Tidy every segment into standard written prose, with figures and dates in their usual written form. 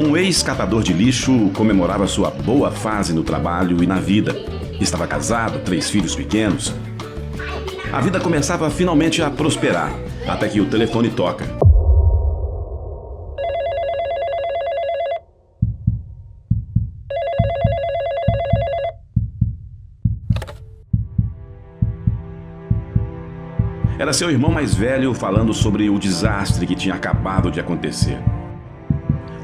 Um ex-catador de lixo comemorava sua boa fase no trabalho e na vida. Estava casado, 3 filhos pequenos. A vida começava finalmente a prosperar, até que o telefone toca. Era seu irmão mais velho falando sobre o desastre que tinha acabado de acontecer.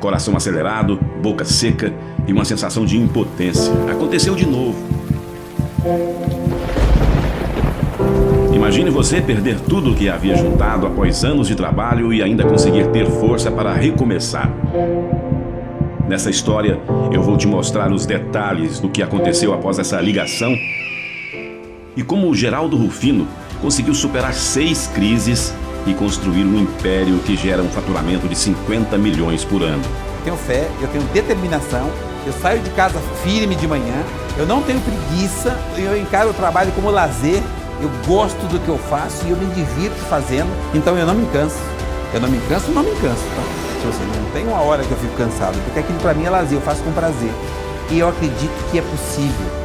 Coração acelerado, boca seca e uma sensação de impotência. Aconteceu de novo. Imagine você perder tudo o que havia juntado após anos de trabalho e ainda conseguir ter força para recomeçar. Nessa história, eu vou te mostrar os detalhes do que aconteceu após essa ligação e como o Geraldo Rufino conseguiu superar 6 crises e construir um império que gera um faturamento de 50 milhões por ano. Eu tenho fé, eu tenho determinação, eu saio de casa firme de manhã, eu não tenho preguiça, eu encaro o trabalho como lazer, eu gosto do que eu faço e eu me divirto fazendo, então eu não me canso. Eu não me canso, não me canso. Tá? Tipo assim, não tem uma hora que eu fico cansado, porque aquilo pra mim é lazer, eu faço com prazer. E eu acredito que é possível.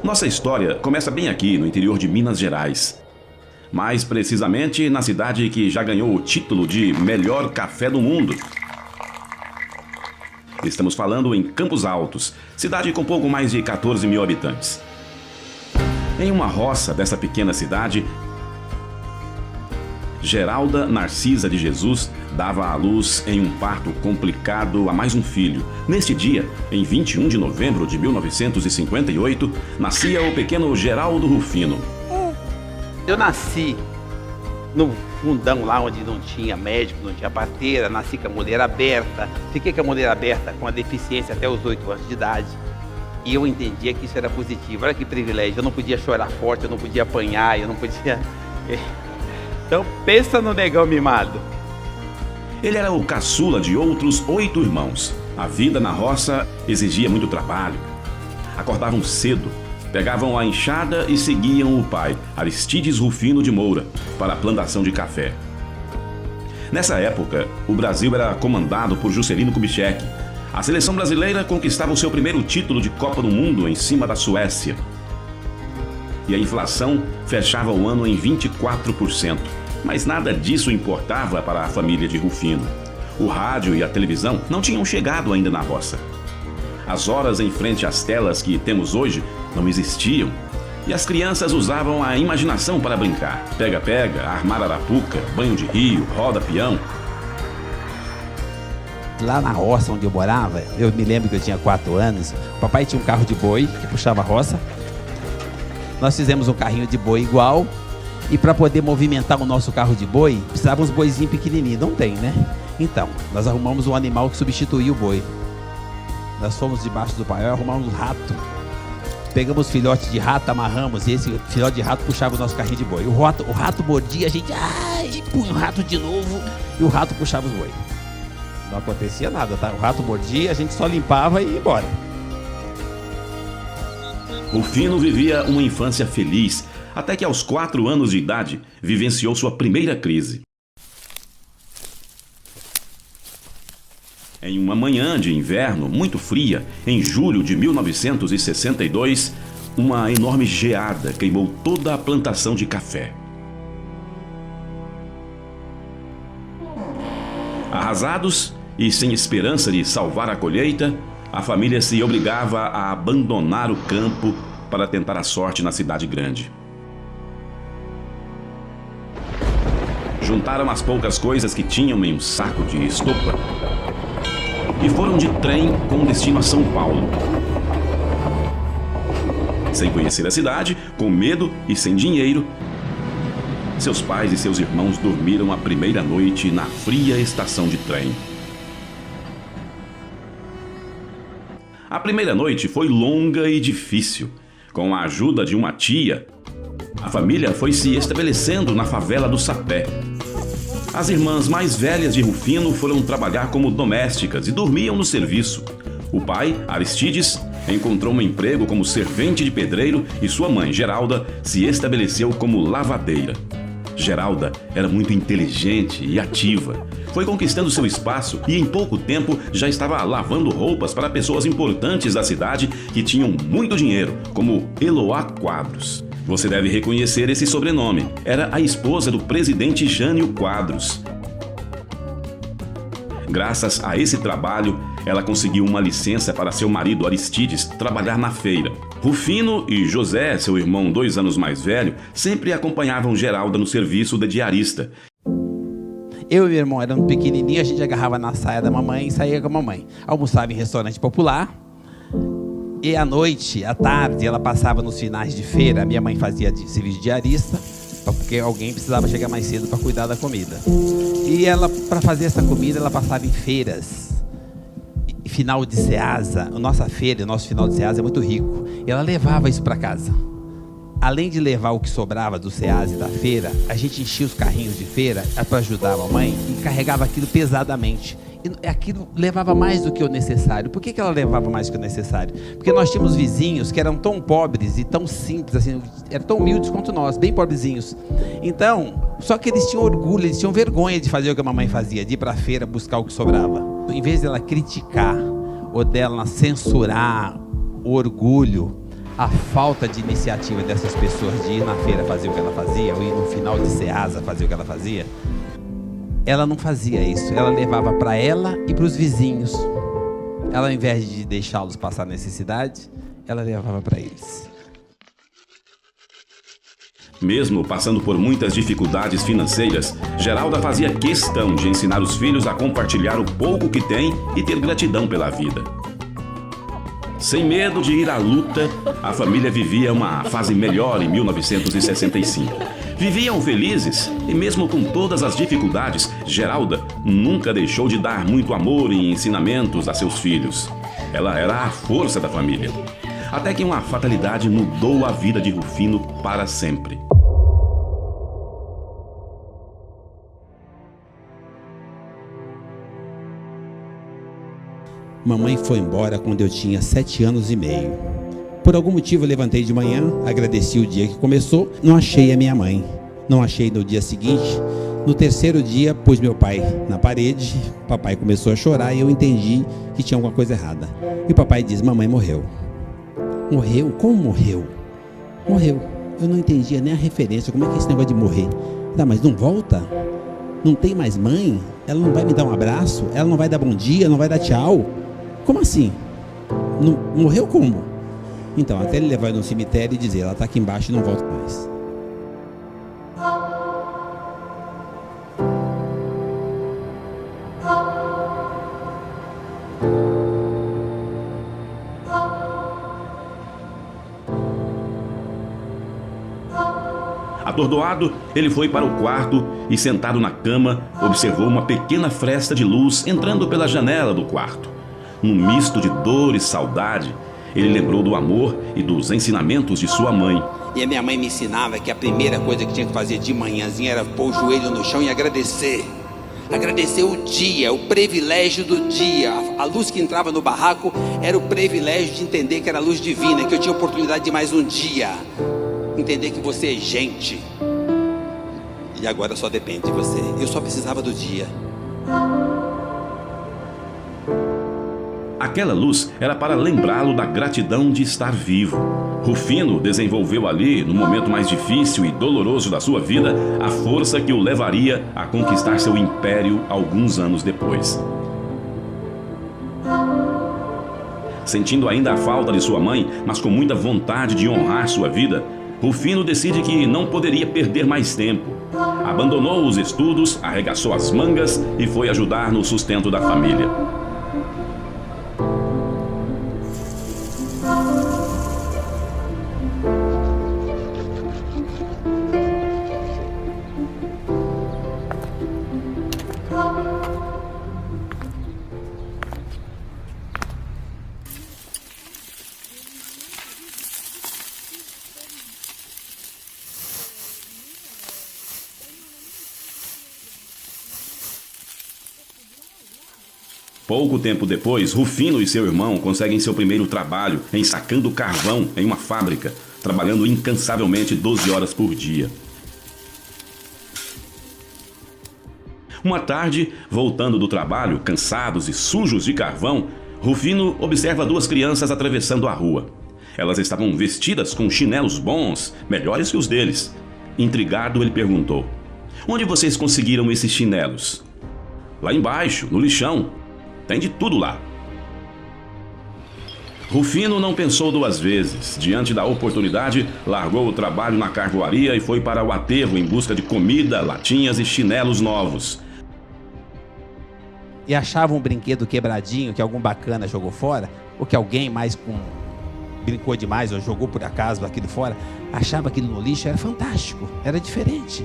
Nossa história começa bem aqui, no interior de Minas Gerais. Mais precisamente na cidade que já ganhou o título de melhor café do mundo. Estamos falando em Campos Altos, cidade com pouco mais de 14 mil habitantes. Em uma roça dessa pequena cidade, Geralda Narcisa de Jesus dava à luz em um parto complicado a mais um filho. Neste dia, em 21 de novembro de 1958, nascia o pequeno Geraldo Rufino. Eu nasci no fundão lá onde não tinha médico, não tinha parteira, nasci com a mulher aberta, fiquei com a mulher aberta com a deficiência até os 8 anos de idade. E eu entendia que isso era positivo, olha que privilégio, eu não podia chorar forte, eu não podia apanhar, eu não podia... Então pensa no negão mimado. Ele era o caçula de outros 8 irmãos. A vida na roça exigia muito trabalho. Acordavam cedo, pegavam a enxada e seguiam o pai, Aristides Rufino de Moura, para a plantação de café. Nessa época, o Brasil era comandado por Juscelino Kubitschek. A seleção brasileira conquistava o seu primeiro título de Copa do Mundo em cima da Suécia. E a inflação fechava o ano em 24%. Mas nada disso importava para a família de Rufino. O rádio e a televisão não tinham chegado ainda na roça. As horas em frente às telas que temos hoje não existiam. E as crianças usavam a imaginação para brincar. Pega-pega, armar arapuca, banho de rio, roda peão. Lá na roça onde eu morava, eu me lembro que eu tinha 4 anos, o papai tinha um carro de boi que puxava a roça. Nós fizemos um carrinho de boi igual. E para poder movimentar o nosso carro de boi, precisava uns boizinhos pequenininhos. Não tem, né? Então, nós arrumamos um animal que substituía o boi. Nós fomos debaixo do paiol e arrumamos um rato. Pegamos filhote de rato, amarramos, e esse filhote de rato puxava o nosso carrinho de boi. O rato mordia, a gente punha o rato de novo e o rato puxava os boi. Não acontecia nada, tá? O rato mordia, a gente só limpava e ia embora. Rufino vivia uma infância feliz, até que aos 4 anos de idade vivenciou sua primeira crise. Em uma manhã de inverno muito fria, em julho de 1962, uma enorme geada queimou toda a plantação de café. Arrasados e sem esperança de salvar a colheita, a família se obrigava a abandonar o campo para tentar a sorte na cidade grande. Juntaram as poucas coisas que tinham em um saco de estopa e foram de trem com destino a São Paulo. Sem conhecer a cidade, com medo e sem dinheiro, seus pais e seus irmãos dormiram a primeira noite na fria estação de trem. A primeira noite foi longa e difícil. Com a ajuda de uma tia, a família foi se estabelecendo na favela do Sapé. As irmãs mais velhas de Rufino foram trabalhar como domésticas e dormiam no serviço. O pai, Aristides, encontrou um emprego como servente de pedreiro e sua mãe, Geralda, se estabeleceu como lavadeira. Geralda era muito inteligente e ativa. Foi conquistando seu espaço e em pouco tempo já estava lavando roupas para pessoas importantes da cidade que tinham muito dinheiro, como Eloá Quadros. Você deve reconhecer esse sobrenome. Era a esposa do presidente Jânio Quadros. Graças a esse trabalho, ela conseguiu uma licença para seu marido Aristides trabalhar na feira. Rufino e José, seu irmão 2 anos mais velho, sempre acompanhavam Geralda no serviço de diarista. Eu e meu irmão éramos pequenininhos, a gente agarrava na saia da mamãe e saía com a mamãe. Almoçava em restaurante popular. E à noite, à tarde, ela passava nos finais de feira. A minha mãe fazia serviço de diarista, porque alguém precisava chegar mais cedo para cuidar da comida. E ela, para fazer essa comida, ela passava em feiras. Final de Ceasa, a nossa feira, o nosso final de Ceasa é muito rico. E ela levava isso para casa. Além de levar o que sobrava do Ceasa e da feira, a gente enchia os carrinhos de feira para ajudar a mamãe e carregava aquilo pesadamente. E aquilo levava mais do que o necessário. Por que ela levava mais do que o necessário? Porque nós tínhamos vizinhos que eram tão pobres e tão simples, assim, eram tão humildes quanto nós, bem pobrezinhos. Então, só que eles tinham orgulho, eles tinham vergonha de fazer o que a mamãe fazia, de ir para a feira buscar o que sobrava. Em vez dela criticar ou dela censurar o orgulho, a falta de iniciativa dessas pessoas de ir na feira fazer o que ela fazia, ou ir no final de Ceasa fazer o que ela fazia, ela não fazia isso. Ela levava para ela e para os vizinhos. Ela, ao invés de deixá-los passar necessidade, ela levava para eles. Mesmo passando por muitas dificuldades financeiras, Geralda fazia questão de ensinar os filhos a compartilhar o pouco que tem e ter gratidão pela vida. Sem medo de ir à luta, a família vivia uma fase melhor em 1965. Viviam felizes e mesmo com todas as dificuldades, Geralda nunca deixou de dar muito amor e ensinamentos a seus filhos. Ela era a força da família. Até que uma fatalidade mudou a vida de Rufino para sempre. Mamãe foi embora quando eu tinha 7 anos e meio. Por algum motivo eu levantei de manhã, agradeci o dia que começou, não achei a minha mãe. Não achei no dia seguinte. No terceiro dia, pus meu pai na parede, papai começou a chorar e eu entendi que tinha alguma coisa errada. E o papai diz: mamãe morreu. Morreu? Como morreu? Morreu. Eu não entendia nem a referência, como é que é esse negócio de morrer? Tá, mas não volta? Não tem mais mãe? Ela não vai me dar um abraço? Ela não vai dar bom dia? Não vai dar tchau? Como assim? Não, morreu como? Então, até ele levar no cemitério e dizer: ela está aqui embaixo e não volta mais. Atordoado, ele foi para o quarto e, sentado na cama, observou uma pequena fresta de luz entrando pela janela do quarto. Num misto de dor e saudade, ele lembrou do amor e dos ensinamentos de sua mãe. E a minha mãe me ensinava que a primeira coisa que tinha que fazer de manhãzinha era pôr o joelho no chão e agradecer. Agradecer o dia, o privilégio do dia. A luz que entrava no barraco era o privilégio de entender que era a luz divina, que eu tinha oportunidade de mais um dia. Entender que você é gente. E agora só depende de você. Eu só precisava do dia. Aquela luz era para lembrá-lo da gratidão de estar vivo. Rufino desenvolveu ali, no momento mais difícil e doloroso da sua vida, a força que o levaria a conquistar seu império alguns anos depois. Sentindo ainda a falta de sua mãe, mas com muita vontade de honrar sua vida, Rufino decide que não poderia perder mais tempo. Abandonou os estudos, arregaçou as mangas e foi ajudar no sustento da família. Pouco tempo depois, Rufino e seu irmão conseguem seu primeiro trabalho ensacando carvão em uma fábrica, trabalhando incansavelmente 12 horas por dia. Uma tarde, voltando do trabalho, cansados e sujos de carvão, Rufino observa duas crianças atravessando a rua. Elas estavam vestidas com chinelos bons, melhores que os deles. Intrigado, ele perguntou: "Onde vocês conseguiram esses chinelos?" "Lá embaixo, no lixão. Tem de tudo lá." Rufino não pensou duas vezes. Diante da oportunidade, largou o trabalho na carvoaria e foi para o aterro em busca de comida, latinhas e chinelos novos. E achava um brinquedo quebradinho que algum bacana jogou fora, ou que alguém mais brincou demais ou jogou por acaso aquilo fora, achava aquilo no lixo, era fantástico, era diferente.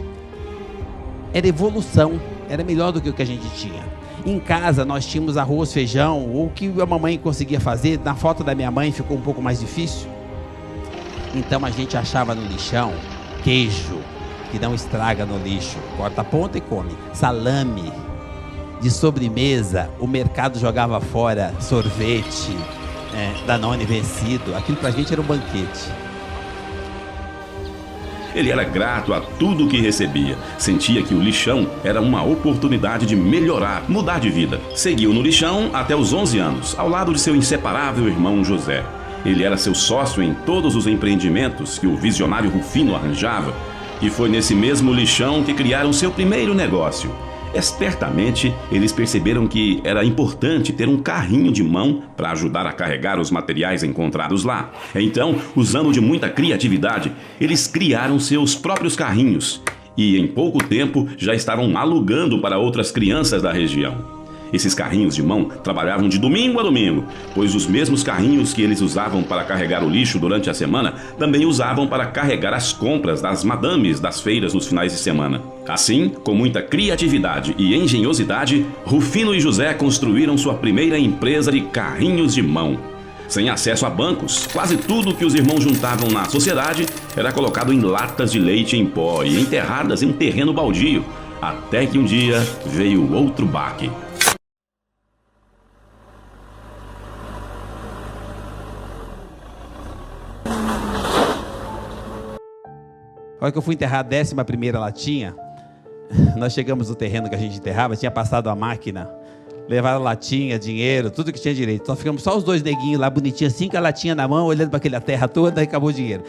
Era evolução, era melhor do que o que a gente tinha. Em casa nós tínhamos arroz, feijão, ou o que a mamãe conseguia fazer. Na foto da minha mãe ficou um pouco mais difícil. Então a gente achava no lixão queijo, que não estraga no lixo, corta a ponta e come. Salame. De sobremesa, o mercado jogava fora sorvete, Danone vencido. Aquilo pra gente era um banquete. Ele era grato a tudo o que recebia. Sentia que o lixão era uma oportunidade de melhorar, mudar de vida. Seguiu no lixão até os 11 anos, ao lado de seu inseparável irmão José. Ele era seu sócio em todos os empreendimentos que o visionário Rufino arranjava. E foi nesse mesmo lixão que criaram seu primeiro negócio. Espertamente, eles perceberam que era importante ter um carrinho de mão para ajudar a carregar os materiais encontrados lá. Então, usando de muita criatividade, eles criaram seus próprios carrinhos e, em pouco tempo, já estavam alugando para outras crianças da região. Esses carrinhos de mão trabalhavam de domingo a domingo, pois os mesmos carrinhos que eles usavam para carregar o lixo durante a semana também usavam para carregar as compras das madames das feiras nos finais de semana. Assim, com muita criatividade e engenhosidade, Rufino e José construíram sua primeira empresa de carrinhos de mão. Sem acesso a bancos, quase tudo que os irmãos juntavam na sociedade era colocado em latas de leite em pó e enterradas em um terreno baldio, até que um dia veio outro baque. A hora que eu fui enterrar a 11ª latinha, nós chegamos no terreno que a gente enterrava, tinha passado a máquina, levaram latinha, dinheiro, tudo que tinha direito. Então ficamos só os dois neguinhos lá, bonitinhos assim, com a latinha na mão, olhando para aquela terra toda, e acabou o dinheiro.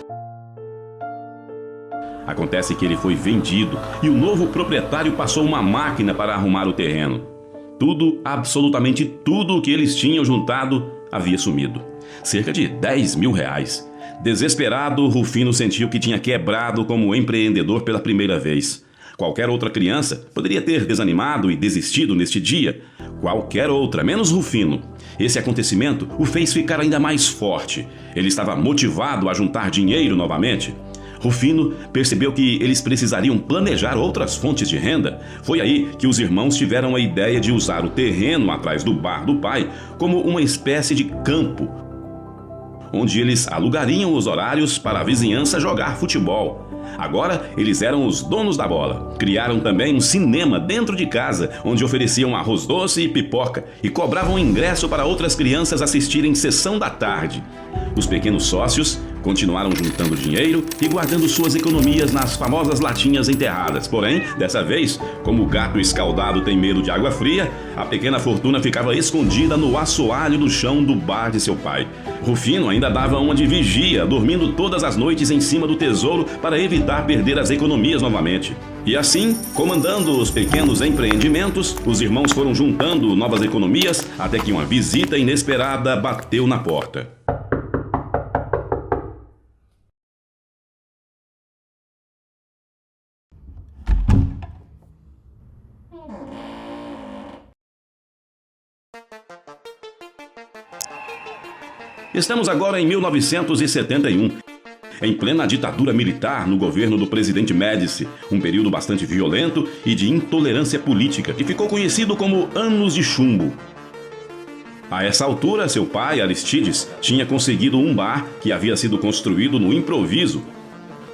Acontece que ele foi vendido e o novo proprietário passou uma máquina para arrumar o terreno. Tudo, absolutamente tudo o que eles tinham juntado havia sumido. Cerca de R$10.000. Desesperado, Rufino sentiu que tinha quebrado como empreendedor pela primeira vez. Qualquer outra criança poderia ter desanimado e desistido neste dia. Qualquer outra, menos Rufino. Esse acontecimento o fez ficar ainda mais forte. Ele estava motivado a juntar dinheiro novamente. Rufino percebeu que eles precisariam planejar outras fontes de renda. Foi aí que os irmãos tiveram a ideia de usar o terreno atrás do bar do pai como uma espécie de campo, onde eles alugariam os horários para a vizinhança jogar futebol. Agora, eles eram os donos da bola. Criaram também um cinema dentro de casa, onde ofereciam arroz doce e pipoca e cobravam ingresso para outras crianças assistirem sessão da tarde. Os pequenos sócios continuaram juntando dinheiro e guardando suas economias nas famosas latinhas enterradas. Porém, dessa vez, como o gato escaldado tem medo de água fria, a pequena fortuna ficava escondida no assoalho do chão do bar de seu pai. Rufino ainda dava uma de vigia, dormindo todas as noites em cima do tesouro para evitar perder as economias novamente. E assim, comandando os pequenos empreendimentos, os irmãos foram juntando novas economias até que uma visita inesperada bateu na porta. Estamos agora em 1971, em plena ditadura militar no governo do presidente Médici, um período bastante violento e de intolerância política, que ficou conhecido como Anos de Chumbo. A essa altura, seu pai, Aristides, tinha conseguido um bar que havia sido construído no improviso,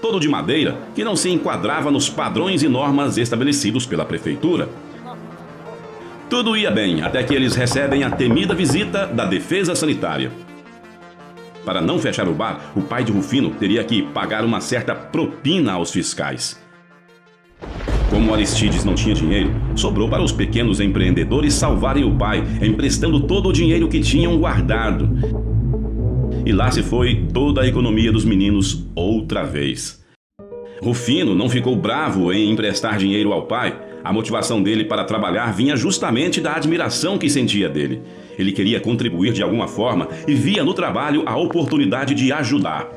todo de madeira, que não se enquadrava nos padrões e normas estabelecidos pela prefeitura. Tudo ia bem, até que eles recebem a temida visita da Defesa Sanitária. Para não fechar o bar, o pai de Rufino teria que pagar uma certa propina aos fiscais. Como Aristides não tinha dinheiro, sobrou para os pequenos empreendedores salvarem o pai, emprestando todo o dinheiro que tinham guardado. E lá se foi toda a economia dos meninos outra vez. Rufino não ficou bravo em emprestar dinheiro ao pai. A motivação dele para trabalhar vinha justamente da admiração que sentia dele. Ele queria contribuir de alguma forma e via no trabalho a oportunidade de ajudar.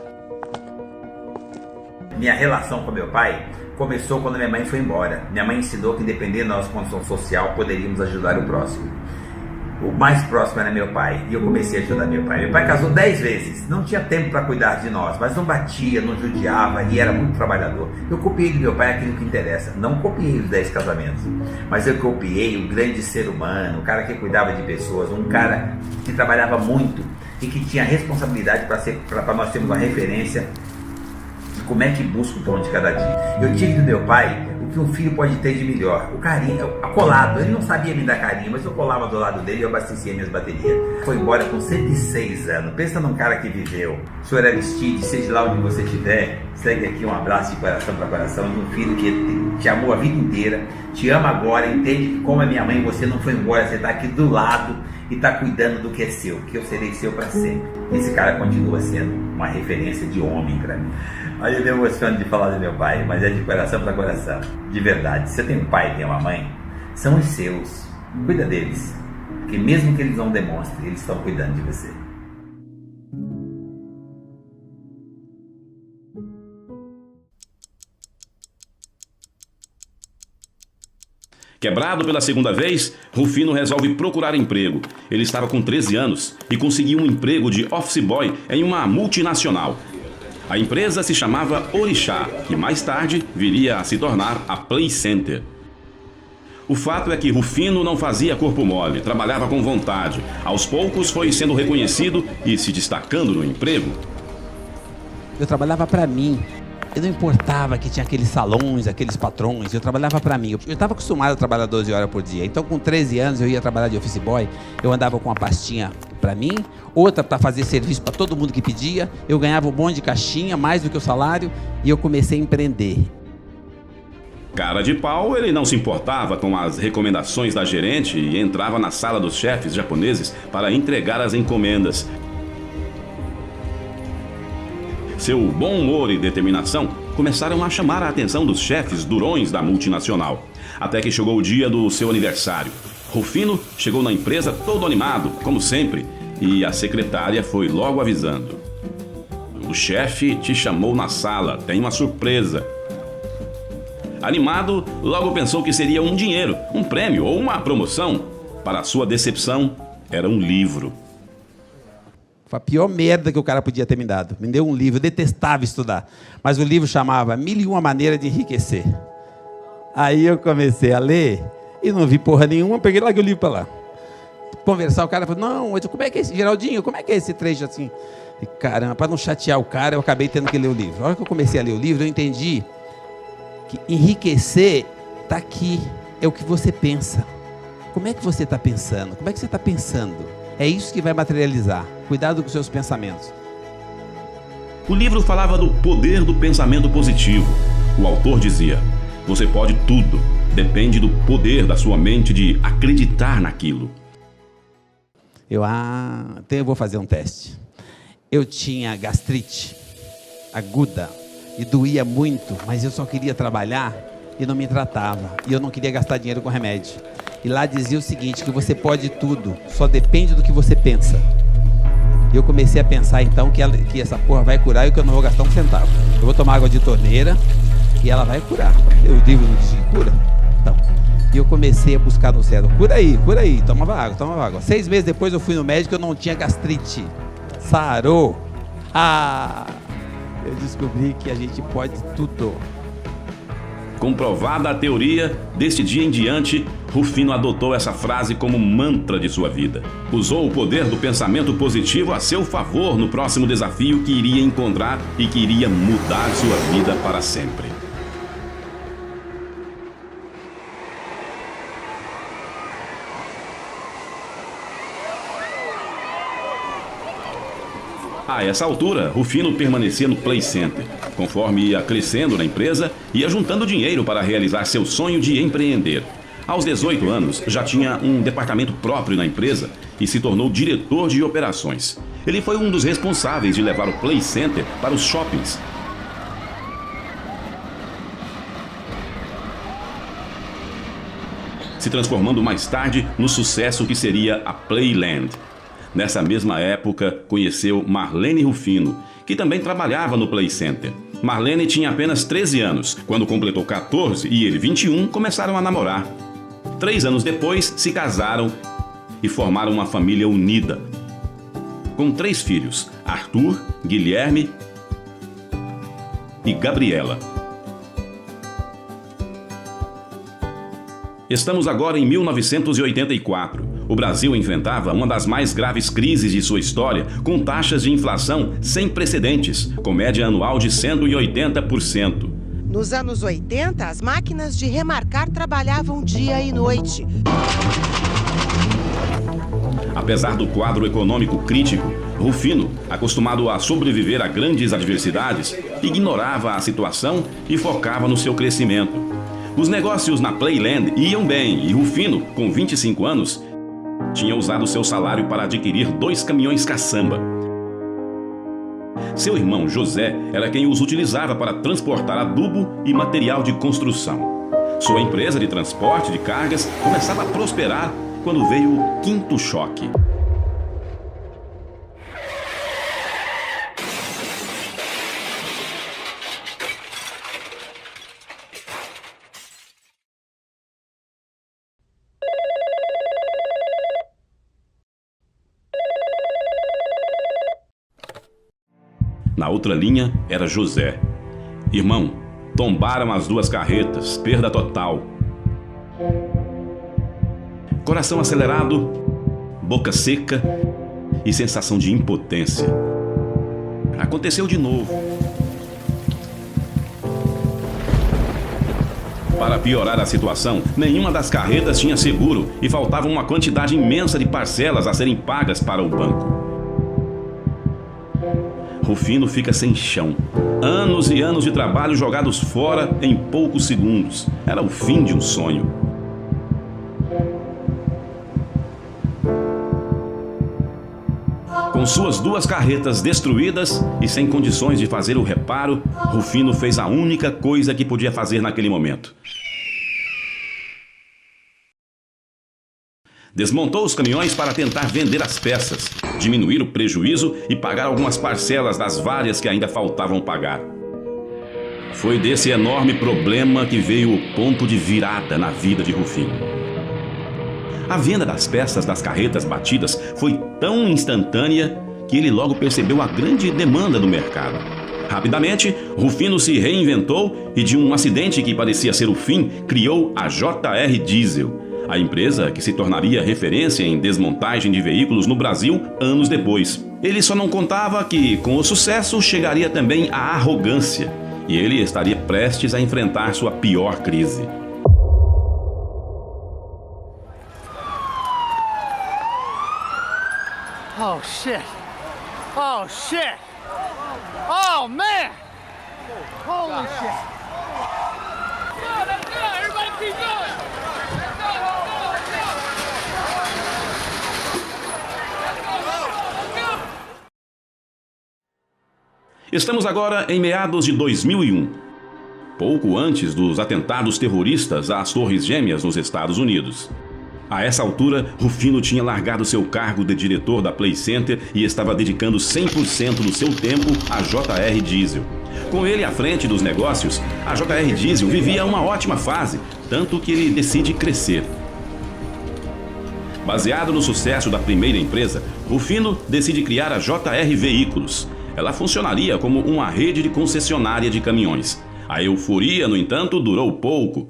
Minha relação com meu pai começou quando minha mãe foi embora. Minha mãe ensinou que, independente da nossa condição social, poderíamos ajudar o próximo. O mais próximo era meu pai, e eu comecei a ajudar meu pai. Meu pai casou 10 vezes, não tinha tempo para cuidar de nós, mas não batia, não judiava e era muito trabalhador. Eu copiei do meu pai aquilo que interessa. Não copiei os 10 casamentos, mas eu copiei o grande ser humano, o cara que cuidava de pessoas, um cara que trabalhava muito e que tinha responsabilidade para nós termos uma referência de como é que busca o pão de cada dia. Eu tive do meu pai o que um filho pode ter de melhor, o carinho, colado. Ele não sabia me dar carinho, mas eu colava do lado dele e eu abastecia minhas baterias. Foi embora com 106 anos. Pensa num cara que viveu. Senhor Aristides, seja lá onde você estiver, segue aqui um abraço de coração para coração de um filho que te amou a vida inteira, te ama agora, entende que como é minha mãe, você não foi embora, você está aqui do lado e está cuidando do que é seu, que eu serei seu para sempre. Esse cara continua sendo uma referência de homem para mim. Aí eu me emociono de falar do meu pai, mas é de coração para coração, de verdade. Se você tem um pai e tem uma mãe, são os seus, cuida deles, porque mesmo que eles não demonstrem, eles estão cuidando de você. Quebrado pela segunda vez, Rufino resolve procurar emprego. Ele estava com 13 anos e conseguiu um emprego de office boy em uma multinacional. A empresa se chamava Orixá, que mais tarde viria a se tornar a Play Center. O fato é que Rufino não fazia corpo mole, trabalhava com vontade. Aos poucos foi sendo reconhecido e se destacando no emprego. Eu trabalhava para mim. Eu não importava que tinha aqueles salões, aqueles patrões, eu trabalhava para mim. Eu estava acostumado a trabalhar 12 horas por dia. Então, com 13 anos, eu ia trabalhar de office boy. Eu andava com uma pastinha para mim, outra para fazer serviço para todo mundo que pedia. Eu ganhava um monte de caixinha, mais do que o salário, e eu comecei a empreender. Cara de pau, ele não se importava com as recomendações da gerente e entrava na sala dos chefes japoneses para entregar as encomendas. Seu bom humor e determinação começaram a chamar a atenção dos chefes durões da multinacional. Até que chegou o dia do seu aniversário. Rufino chegou na empresa todo animado, como sempre, e a secretária foi logo avisando. O chefe te chamou na sala, tem uma surpresa. Animado, logo pensou que seria um dinheiro, um prêmio ou uma promoção. Para sua decepção, era um livro. Foi a pior merda que o cara podia ter me dado. Me deu um livro, eu detestava estudar. Mas o livro chamava 1001 Maneiras de Enriquecer. Aí eu comecei a ler e não vi porra nenhuma, peguei lá o livro para lá. Conversar, o cara falou, não, como é que é esse, Geraldinho, como é que é esse trecho assim? E, caramba, para não chatear o cara, eu acabei tendo que ler o livro. A hora que eu comecei a ler o livro, eu entendi que enriquecer está aqui, é o que você pensa. Como é que você está pensando? Como é que você está pensando? É isso que vai materializar. Cuidado com os seus pensamentos. O livro falava do poder do pensamento positivo. O autor dizia, você pode tudo, depende do poder da sua mente de acreditar naquilo. Então eu vou fazer um teste. Eu tinha gastrite aguda e doía muito, mas eu só queria trabalhar e não me tratava. E eu não queria gastar dinheiro com remédio. E lá dizia o seguinte, que você pode tudo, só depende do que você pensa. E eu comecei a pensar então que essa porra vai curar e que eu não vou gastar um centavo. Eu vou tomar água de torneira e ela vai curar. O livro não diz que cura? Então, e eu comecei a buscar no céu, cura aí, tomava água. 6 meses depois eu fui no médico e eu não tinha gastrite. Sarou. Eu descobri que a gente pode tudo. Comprovada a teoria, deste dia em diante, Rufino adotou essa frase como mantra de sua vida. Usou o poder do pensamento positivo a seu favor no próximo desafio que iria encontrar e que iria mudar sua vida para sempre. A essa altura, Rufino permanecia no Play Center. Conforme ia crescendo na empresa, ia juntando dinheiro para realizar seu sonho de empreender. Aos 18 anos, já tinha um departamento próprio na empresa e se tornou diretor de operações. Ele foi um dos responsáveis de levar o Play Center para os shoppings. Se transformando mais tarde no sucesso que seria a Playland. Nessa mesma época, conheceu Marlene Rufino, que também trabalhava no Play Center. Marlene tinha apenas 13 anos. Quando completou 14 e ele 21, começaram a namorar. 3 anos depois, se casaram e formaram uma família unida. Com 3 filhos, Arthur, Guilherme e Gabriela. Estamos agora em 1984. O Brasil enfrentava uma das mais graves crises de sua história, com taxas de inflação sem precedentes, com média anual de 180%. Nos anos 80, as máquinas de remarcar trabalhavam dia e noite. Apesar do quadro econômico crítico, Rufino, acostumado a sobreviver a grandes adversidades, ignorava a situação e focava no seu crescimento. Os negócios na Playland iam bem e Rufino, com 25 anos, tinha usado seu salário para adquirir 2 caminhões caçamba. Seu irmão José era quem os utilizava para transportar adubo e material de construção. Sua empresa de transporte de cargas começava a prosperar quando veio o 5º choque. Na outra linha era José. Irmão, tombaram as 2 carretas, perda total. Coração acelerado, boca seca e sensação de impotência. Aconteceu de novo. Para piorar a situação, nenhuma das carretas tinha seguro e faltava uma quantidade imensa de parcelas a serem pagas para o banco. Rufino fica sem chão. Anos e anos de trabalho jogados fora em poucos segundos. Era o fim de um sonho. Com suas 2 carretas destruídas e sem condições de fazer o reparo, Rufino fez a única coisa que podia fazer naquele momento. Desmontou os caminhões para tentar vender as peças, diminuir o prejuízo e pagar algumas parcelas das várias que ainda faltavam pagar. Foi desse enorme problema que veio o ponto de virada na vida de Rufino. A venda das peças das carretas batidas foi tão instantânea que ele logo percebeu a grande demanda do mercado. Rapidamente, Rufino se reinventou e, de um acidente que parecia ser o fim, criou a JR Diesel, a empresa que se tornaria referência em desmontagem de veículos no Brasil anos depois. Ele só não contava que, com o sucesso, chegaria também a arrogância, e ele estaria prestes a enfrentar sua pior crise. Oh, shit. Oh, shit. Oh, man. Holy shit. Go, let's go. Everybody keep going. Estamos agora em meados de 2001, pouco antes dos atentados terroristas às Torres Gêmeas nos Estados Unidos. A essa altura, Rufino tinha largado seu cargo de diretor da Play Center e estava dedicando 100% do seu tempo à JR Diesel. Com ele à frente dos negócios, a JR Diesel vivia uma ótima fase, tanto que ele decide crescer. Baseado no sucesso da primeira empresa, Rufino decide criar a JR Veículos. Ela funcionaria como uma rede de concessionária de caminhões. A euforia, no entanto, durou pouco.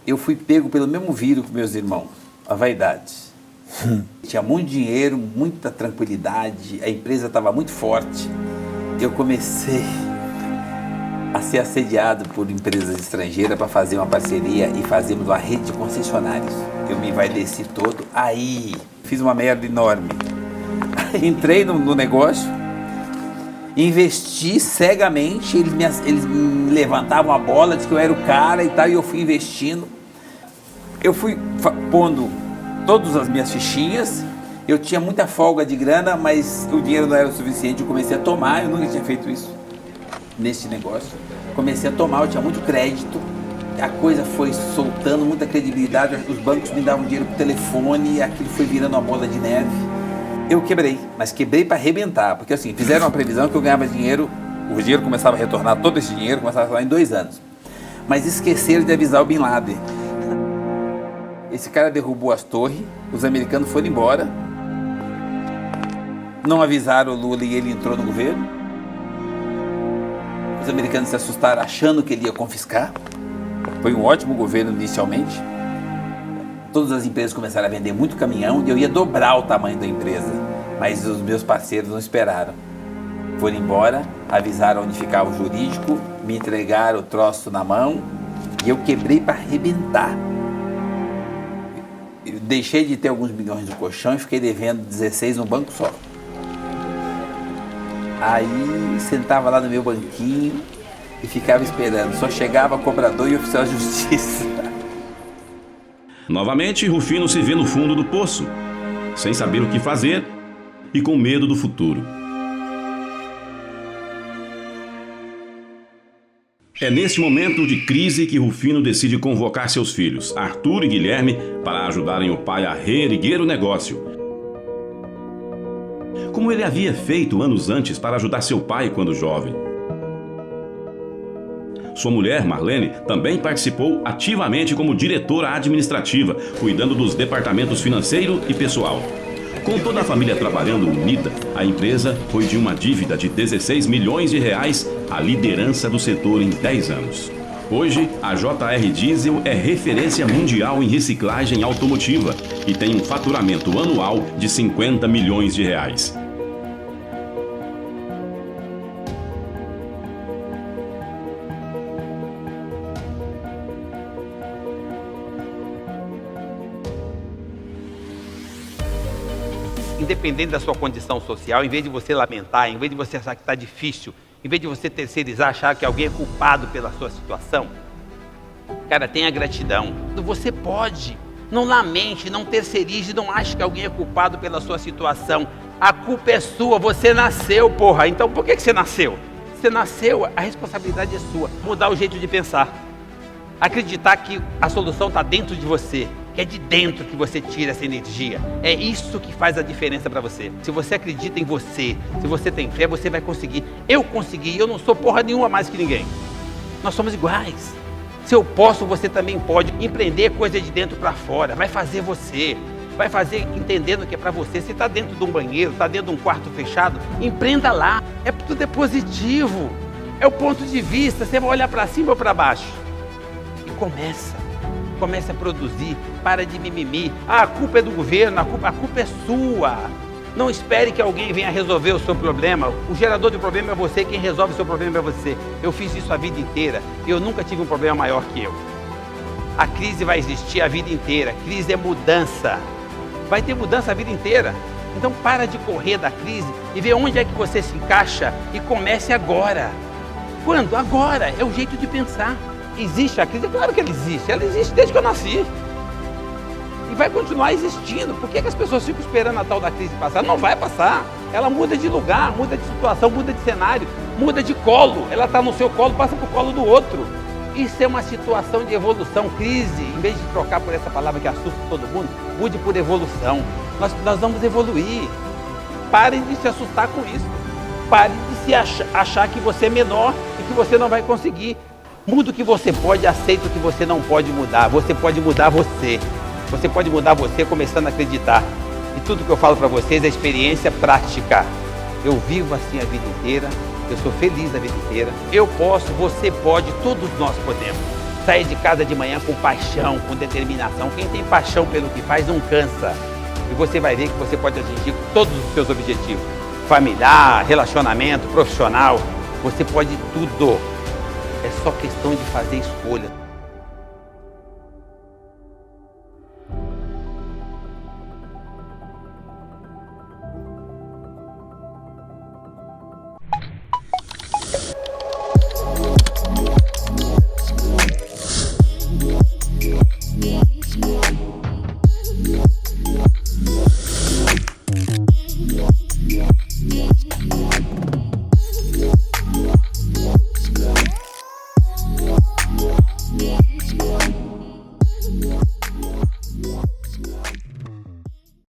Eu fui pego pelo mesmo vírus que meus irmãos, a vaidade. Tinha muito dinheiro, muita tranquilidade, a empresa estava muito forte. Eu comecei a ser assediado por empresas estrangeiras para fazer uma parceria e fazermos uma rede de concessionários. Eu me envaideci todo, aí fiz uma merda enorme. Entrei no negócio, Investi cegamente, eles me levantavam a bola, diz que eu era o cara e tal, e eu fui investindo. Eu fui pondo todas as minhas fichinhas, eu tinha muita folga de grana, mas o dinheiro não era o suficiente, eu comecei a tomar, eu nunca tinha feito isso nesse negócio. Comecei a tomar, eu tinha muito crédito, a coisa foi soltando muita credibilidade, os bancos me davam dinheiro por telefone, e aquilo foi virando uma bola de neve. Eu quebrei, mas quebrei para arrebentar, porque assim, fizeram uma previsão que eu ganhava dinheiro, o dinheiro começava a retornar, todo esse dinheiro começava a retornar em 2 anos. Mas esqueceram de avisar o Bin Laden. Esse cara derrubou as torres, os americanos foram embora, não avisaram o Lula e ele entrou no governo. Os americanos se assustaram achando que ele ia confiscar. Foi um ótimo governo inicialmente. Todas as empresas começaram a vender muito caminhão e eu ia dobrar o tamanho da empresa. Mas os meus parceiros não esperaram. Foram embora, avisaram onde ficava o jurídico, me entregaram o troço na mão e eu quebrei para arrebentar. Eu deixei de ter alguns milhões no colchão e fiquei devendo 16 no banco só. Aí sentava lá no meu banquinho e ficava esperando. Só chegava cobrador e oficial de justiça. Novamente, Rufino se vê no fundo do poço, sem saber o que fazer e com medo do futuro. É nesse momento de crise que Rufino decide convocar seus filhos, Arthur e Guilherme, para ajudarem o pai a reerguer o negócio. Como ele havia feito anos antes para ajudar seu pai quando jovem. Sua mulher, Marlene, também participou ativamente como diretora administrativa, cuidando dos departamentos financeiro e pessoal. Com toda a família trabalhando unida, a empresa foi de uma dívida de 16 milhões de reais à liderança do setor em 10 anos. Hoje, a JR Diesel é referência mundial em reciclagem automotiva e tem um faturamento anual de 50 milhões de reais. Independente da sua condição social, em vez de você lamentar, em vez de você achar que está difícil, em vez de você terceirizar, achar que alguém é culpado pela sua situação, cara, tenha gratidão. Você pode, não lamente, não terceirize, não ache que alguém é culpado pela sua situação. A culpa é sua, você nasceu, porra. Então por que você nasceu? Você nasceu, a responsabilidade é sua. Mudar o jeito de pensar. Acreditar que a solução está dentro de você. Que é de dentro que você tira essa energia. É isso que faz a diferença para você. Se você acredita em você, se você tem fé, você vai conseguir. Eu consegui, eu não sou porra nenhuma mais que ninguém. Nós somos iguais. Se eu posso, você também pode. Empreender coisa de dentro para fora, vai fazer você. Vai fazer entendendo que é para você. Se está dentro de um banheiro, está dentro de um quarto fechado, empreenda lá. Tudo é positivo. É o ponto de vista, você vai olhar para cima ou para baixo. E comece a produzir, para de mimimi. A culpa é do governo, a culpa é sua. Não espere que alguém venha resolver o seu problema. O gerador de problema é você, quem resolve o seu problema é você. Eu fiz isso a vida inteira e eu nunca tive um problema maior que eu. A crise vai existir a vida inteira. Crise é mudança. Vai ter mudança a vida inteira. Então para de correr da crise e vê onde é que você se encaixa e comece agora. Quando? Agora. É o jeito de pensar. Existe a crise? É claro que ela existe desde que eu nasci. E vai continuar existindo. Por que as pessoas ficam esperando a tal da crise passar? Não vai passar. Ela muda de lugar, muda de situação, muda de cenário, muda de colo. Ela está no seu colo, passa para o colo do outro. Isso é uma situação de evolução. Crise, em vez de trocar por essa palavra que assusta todo mundo, mude por evolução. Nós vamos evoluir. Pare de se assustar com isso. Pare de se achar que você é menor e que você não vai conseguir. Muda o que você pode, aceita o que você não pode mudar. Você pode mudar você. Você pode mudar você começando a acreditar. E tudo que eu falo para vocês é experiência prática. Eu vivo assim a vida inteira. Eu sou feliz a vida inteira. Eu posso, você pode, todos nós podemos. Sair de casa de manhã com paixão, com determinação. Quem tem paixão pelo que faz não cansa. E você vai ver que você pode atingir todos os seus objetivos. Familiar, relacionamento, profissional. Você pode tudo. É só questão de fazer escolha.